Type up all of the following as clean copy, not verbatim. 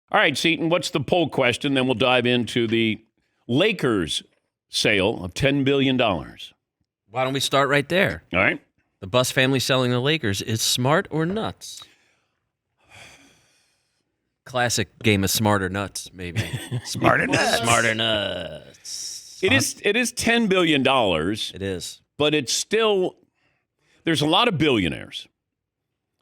All right, Seton, what's the poll question? Then we'll dive into the Lakers sale of $10 billion. All Why don't we start right there? right. The Buss family selling the Lakers is smart or nuts? Classic game of smarter nuts, maybe. Smarter nuts. Smarter nuts. It is $10 billion, It is. but it's still, there's a lot of billionaires.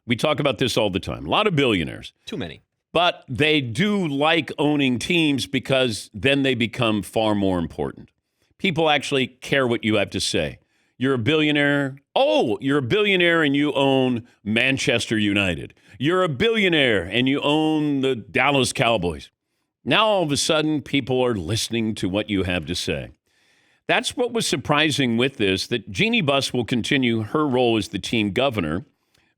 We talk about this all the time. A lot of billionaires. Too many. But they do like owning teams because then they become far more important. People actually care what you have to say. You're a billionaire. Oh, you're a billionaire and you own Manchester United. You're a billionaire and you own the Dallas Cowboys. Now, all of a sudden, people are listening to what you have to say. That's what was surprising with this, that Jeannie Buss will continue her role as the team governor,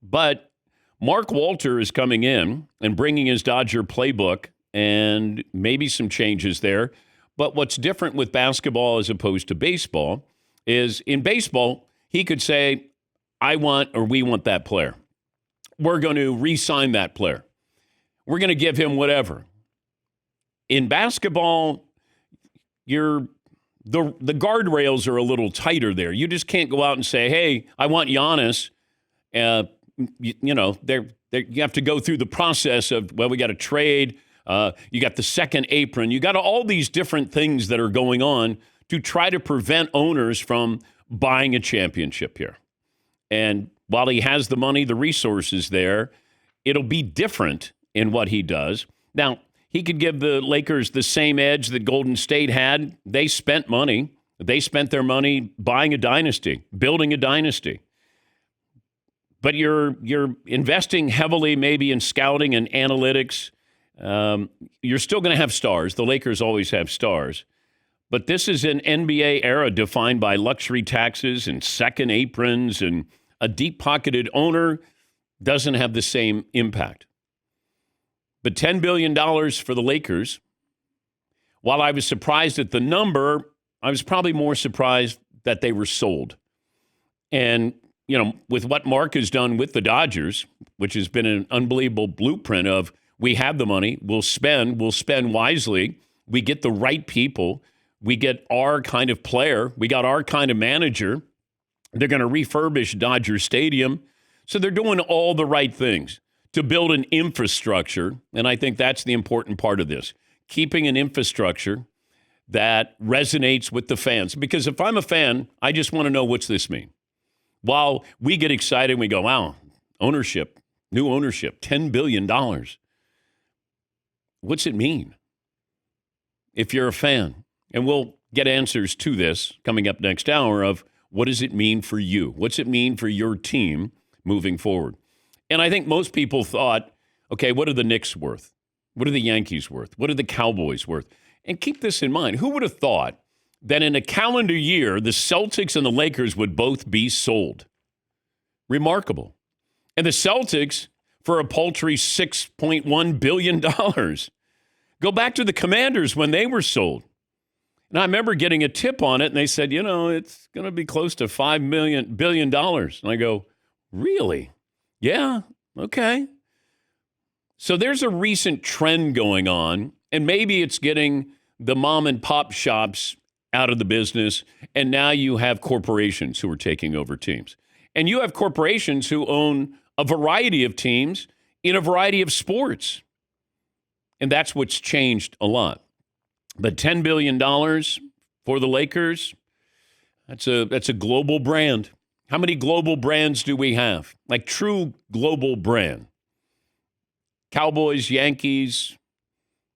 but Mark Walter is coming in and bringing his Dodger playbook and maybe some changes there. But what's different with basketball as opposed to baseball is in baseball, he could say, I want or we want that player. We're going to re-sign that player. We're going to give him whatever. In basketball, the guardrails are a little tighter there. You just can't go out and say, hey, I want Giannis. You have to go through the process of, well, we got to trade. You got the second apron. You got all these different things that are going on to try to prevent owners from buying a championship here. And while he has the money, the resources there, it'll be different in what he does. Now, he could give the Lakers the same edge that Golden State had. They spent money. They spent their money buying a dynasty, building a dynasty. But you're investing heavily maybe in scouting and analytics. You're still going to have stars. The Lakers always have stars. But this is an NBA era defined by luxury taxes and second aprons, and a deep-pocketed owner doesn't have the same impact. But $10 billion for the Lakers, while I was surprised at the number, I was probably more surprised that they were sold. And with what Mark has done with the Dodgers, which has been an unbelievable blueprint of we have the money, we'll spend wisely, we get the right people, we get our kind of player, we got our kind of manager. They're going to refurbish Dodger Stadium. So they're doing all the right things to build an infrastructure, and I think that's the important part of this, keeping an infrastructure that resonates with the fans. Because if I'm a fan, I just want to know, what's this mean? While we get excited and we go, wow, ownership, new ownership, $10 billion. What's it mean if you're a fan? And we'll get answers to this coming up next hour of what does it mean for you? What's it mean for your team moving forward? And I think most people thought, okay, what are the Knicks worth? What are the Yankees worth? What are the Cowboys worth? And keep this in mind. Who would have thought that in a calendar year, the Celtics and the Lakers would both be sold? Remarkable. And the Celtics for a paltry $6.1 billion. Go back to the Commanders when they were sold. And I remember getting a tip on it, and they said, it's going to be close to $5 billion. And I go, really? Yeah, okay. So there's a recent trend going on, and maybe it's getting the mom and pop shops out of the business, and now you have corporations who are taking over teams. And you have corporations who own a variety of teams in a variety of sports. And that's what's changed a lot. But $10 billion for the Lakers, that's a global brand. How many global brands do we have? Like true global brand. Cowboys, Yankees,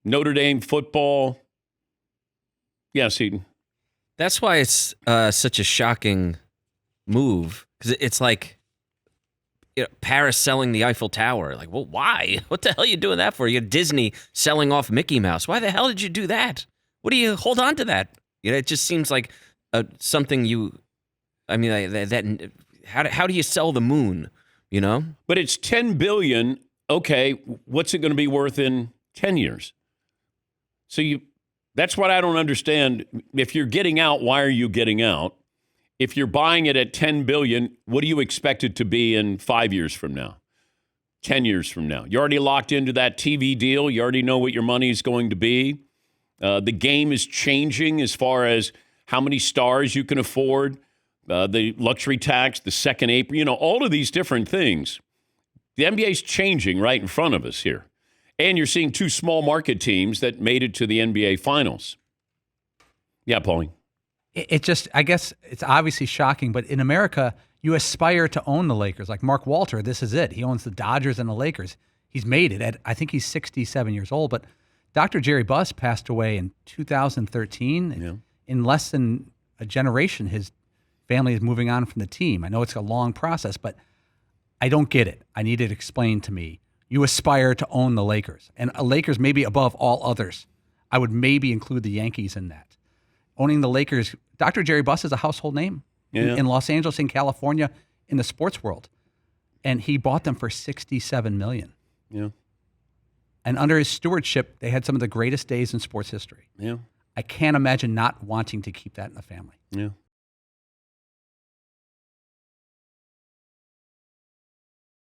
Notre Dame football. Yes, Eden. That's why it's such a shocking move, because it's like Paris selling the Eiffel Tower. Like, well, why? What the hell are you doing that for? You have Disney selling off Mickey Mouse. Why the hell did you do that? What do you hold on to that? It just seems like something you. I mean, how do you sell the moon? But it's $10 billion. Okay, what's it going to be worth in 10 years? So that's what I don't understand. If you're getting out, why are you getting out? If you're buying it at $10 billion, what do you expect it to be in 5 years from now? 10 years from now? You already locked into that TV deal. You already know what your money is going to be. The game is changing as far as how many stars you can afford, the luxury tax, the second apron, all of these different things. The NBA is changing right in front of us here. And you're seeing two small market teams that made it to the NBA Finals. Yeah, Paulie. I guess it's obviously shocking, but in America, you aspire to own the Lakers. Like Mark Walter, this is it. He owns the Dodgers and the Lakers. He's made it. I think he's 67 years old, but Dr. Jerry Buss passed away in 2013. Yeah. In less than a generation, his family is moving on from the team. I know it's a long process, but I don't get it. I need it explained to me. You aspire to own the Lakers, and Lakers maybe above all others. I would maybe include the Yankees in that. Owning the Lakers, Dr. Jerry Buss is a household name in Los Angeles, in California, in the sports world. And he bought them for $67 million. Yeah. And under his stewardship, they had some of the greatest days in sports history. Yeah. I can't imagine not wanting to keep that in the family. Yeah.